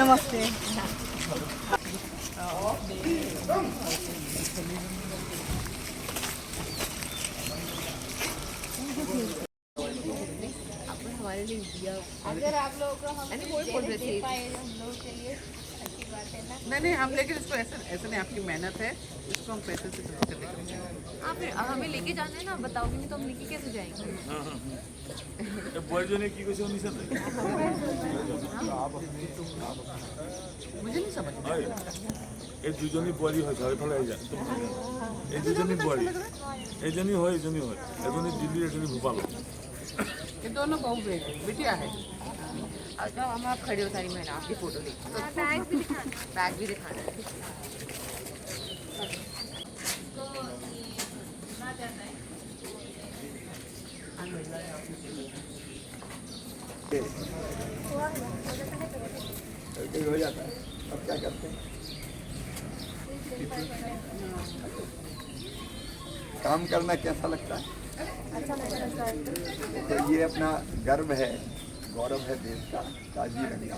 नमस्ते। हमारे लिए दिया, अगर आप लोगों को हम बोल रहे थे पाए हम लोगों के लिए अच्छी बात है ना। नहीं हम लेकिन इसको ऐसे ऐसे नहीं, आपकी मेहनत है, इसको हम पैसे से खरीद कर लेकर जाएंगे। हाँ फिर हमें लेके जाना है ना, बताओगे नहीं तो हम लेके कैसे जाएंगे। मुझे नहीं समझ এই দুজনই বোৱাৰী হয়, ঝাৰি ফেলাই যায়। এই দুজনী বোৱাৰী, এজনী হয় এজনী হয়, এজনী দিল্লী এজনী ভোপাল। ये दोनों बहू बिटिया है। अच्छा हम आप खड़े हो सारी महिला, आपकी फोटो लेके बैग भी दिखाना है। हो जाता है, अब क्या करते हैं? काम करना कैसा लगता है? अच्छा लगता है। तो ये अपना गर्व है, गौरव है देश का, काजीरंगा।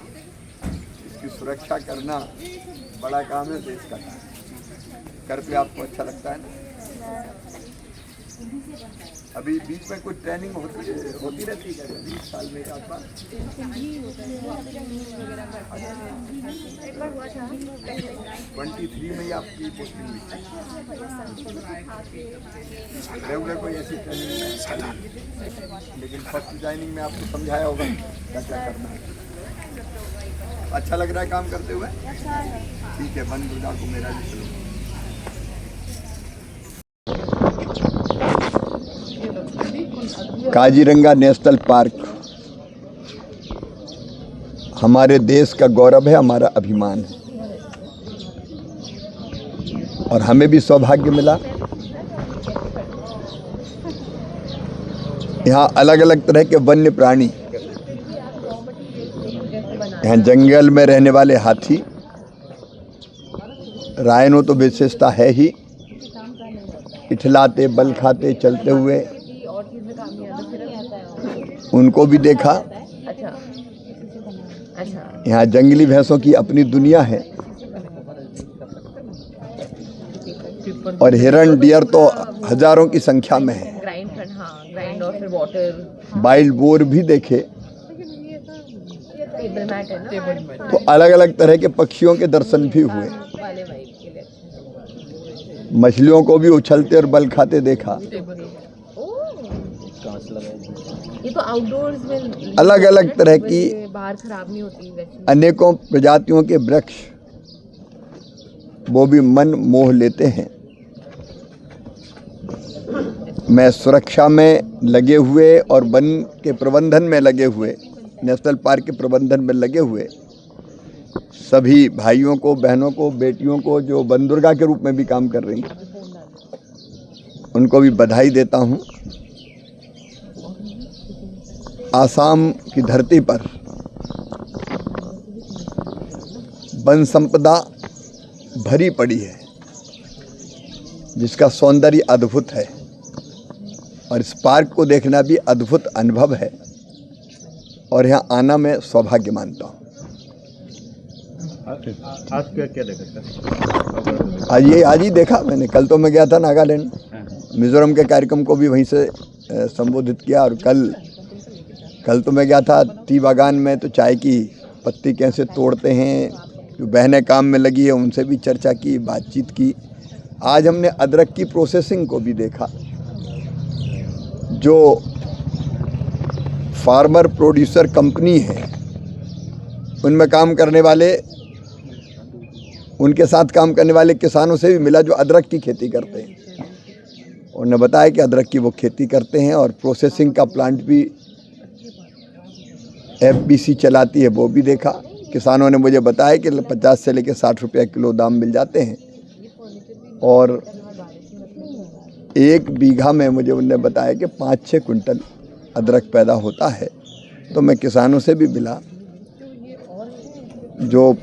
इसकी सुरक्षा करना बड़ा काम है देश का काम। कर पे आपको अच्छा लगता है ना? अभी बीच में कुछ ट्रेनिंग होती रहती है 20 साल में एक आसपास। एक बार हुआ था 23 में ही आपकी पोस्टिंग हुई। रेगुलर कोई ऐसी ट्रेनिंग नहीं, लेकिन फर्स्ट ज्वाइनिंग में आपको समझाया होगा क्या क्या करना है। अच्छा लग रहा है काम करते हुए? ठीक है, बन दुर्गा को मेरा भी सलाम। काजीरंगा नेशनल पार्क हमारे देश का गौरव है, हमारा अभिमान है। और हमें भी सौभाग्य मिला, यहाँ अलग अलग तरह के वन्य प्राणी, यहाँ जंगल में रहने वाले हाथी, राइनो तो विशेषता है ही, इठलाते बल खाते चलते हुए, उनको भी देखा। यहाँ जंगली भैंसों की अपनी दुनिया है, और हिरण डियर तो हजारों की संख्या में है। ग्राइंड और फिर वाटर, वाइल्ड बोर भी देखे। तो अलग अलग तरह के पक्षियों के दर्शन भी हुए। मछलियों को भी उछलते और बल खाते देखा। ये तो आउटडोर्स में अलग अलग तरह की बाहर खराब नहीं होती वैसे। अनेकों प्रजातियों के वृक्ष, वो भी मन मोह लेते हैं। मैं सुरक्षा में लगे हुए और वन के प्रबंधन में लगे हुए, नेशनल पार्क के प्रबंधन में लगे हुए सभी भाइयों को, बहनों को, बेटियों को जो वन दुर्गा के रूप में भी काम कर रही हैं, उनको भी बधाई देता हूँ। आसाम की धरती पर वन संपदा भरी पड़ी है, जिसका सौंदर्य अद्भुत है, और इस पार्क को देखना भी अद्भुत अनुभव है, और यहाँ आना मैं सौभाग्य मानता हूँ। आज क्या देखा? आज ही देखा मैंने। कल तो मैं गया था नागालैंड, मिजोरम के कार्यक्रम को भी वहीं से संबोधित किया, और कल तो मैं गया था टी बागान में, तो चाय की पत्ती कैसे तोड़ते हैं, जो बहनें काम में लगी है उनसे भी चर्चा की, बातचीत की। आज हमने अदरक की प्रोसेसिंग को भी देखा। जो फार्मर प्रोड्यूसर कंपनी है, उनमें काम करने वाले, उनके साथ काम करने वाले किसानों से भी मिला जो अदरक की खेती करते हैं। उन्होंने बताया कि अदरक की वो खेती करते हैं, और प्रोसेसिंग का प्लांट भी एफपीसी चलाती है, वो भी देखा। किसानों ने मुझे बताया कि 50 से लेकर 60 रुपये किलो दाम मिल जाते हैं, और 1 बीघा में मुझे उन्होंने बताया कि 5-6 कुंटल अदरक पैदा होता है। तो मैं किसानों से भी मिला, जो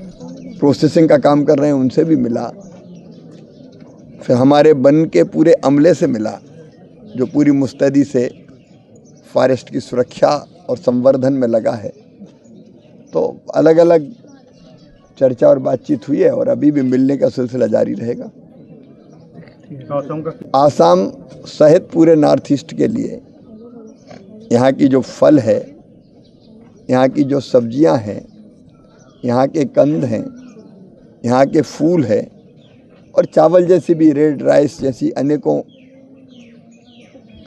प्रोसेसिंग का काम कर रहे हैं उनसे भी मिला, फिर हमारे वन के पूरे अमले से मिला, जो पूरी मुस्तैदी से फॉरेस्ट की सुरक्षा और संवर्धन में लगा है। तो अलग अलग चर्चा और बातचीत हुई है और अभी भी मिलने का सिलसिला जारी रहेगा। आसाम सहित पूरे नॉर्थ ईस्ट के लिए यहाँ की जो फल है, यहाँ की जो सब्जियाँ हैं, यहाँ के कंद हैं, यहाँ के फूल है और चावल जैसी भी रेड राइस जैसी अनेकों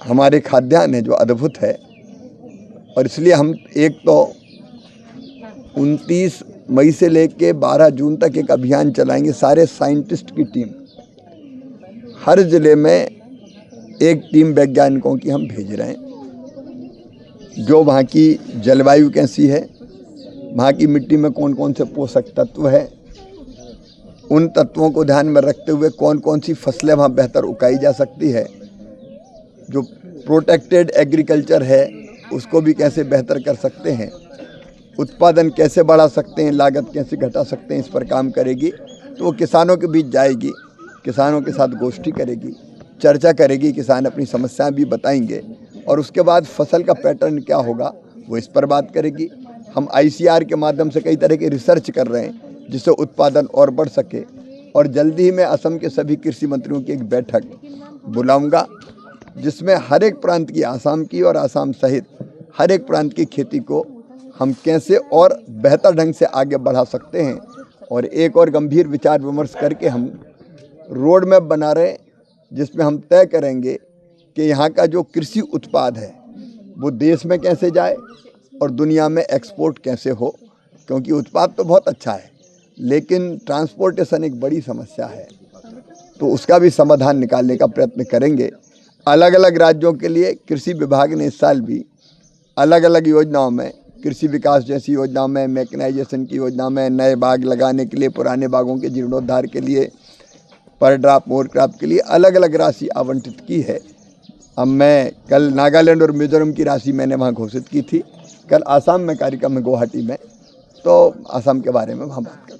हमारे खाद्यान्न है जो अद्भुत है। और इसलिए हम एक तो 29 मई से लेके 12 जून तक एक अभियान चलाएंगे। सारे साइंटिस्ट की टीम, हर ज़िले में एक टीम वैज्ञानिकों की हम भेज रहे हैं, जो वहाँ की जलवायु कैसी है, वहाँ की मिट्टी में कौन कौन से पोषक तत्व है, उन तत्वों को ध्यान में रखते हुए कौन कौन सी फसलें वहाँ बेहतर उगाई जा सकती है, जो प्रोटेक्टेड एग्रीकल्चर है उसको भी कैसे बेहतर कर सकते हैं, उत्पादन कैसे बढ़ा सकते हैं, लागत कैसे घटा सकते हैं, इस पर काम करेगी। तो वो किसानों के बीच जाएगी, किसानों के साथ गोष्ठी करेगी, चर्चा करेगी, किसान अपनी समस्याएं भी बताएंगे और उसके बाद फसल का पैटर्न क्या होगा वो इस पर बात करेगी। हम ICR के माध्यम से कई तरह की रिसर्च कर रहे हैं जिससे उत्पादन और बढ़ सके और जल्दी ही मैं असम के सभी कृषि मंत्रियों की एक बैठक बुलाऊंगा जिसमें हर एक प्रांत की, आसाम की और आसाम सहित हर एक प्रांत की खेती को हम कैसे और बेहतर ढंग से आगे बढ़ा सकते हैं। और एक और गंभीर विचार विमर्श करके हम रोड मैप बना रहे हैं जिसमें हम तय करेंगे कि यहाँ का जो कृषि उत्पाद है वो देश में कैसे जाए और दुनिया में एक्सपोर्ट कैसे हो, क्योंकि उत्पाद तो बहुत अच्छा है लेकिन ट्रांसपोर्टेशन एक बड़ी समस्या है, तो उसका भी समाधान निकालने का प्रयत्न करेंगे। अलग अलग राज्यों के लिए कृषि विभाग ने इस साल भी अलग अलग योजनाओं में, कृषि विकास जैसी योजनाओं में, मैकेनाइजेशन की योजना में, नए बाग लगाने के लिए, पुराने बागों के जीर्णोद्धार के लिए, पर ड्रॉप मोर क्रॉप के लिए अलग अलग राशि आवंटित की है। अब मैं कल नागालैंड और मिजोरम की राशि मैंने वहाँ घोषित की थी, कल आसाम में कार्यक्रम है गुवाहाटी में, तो आसाम के बारे में वहाँ बात करें।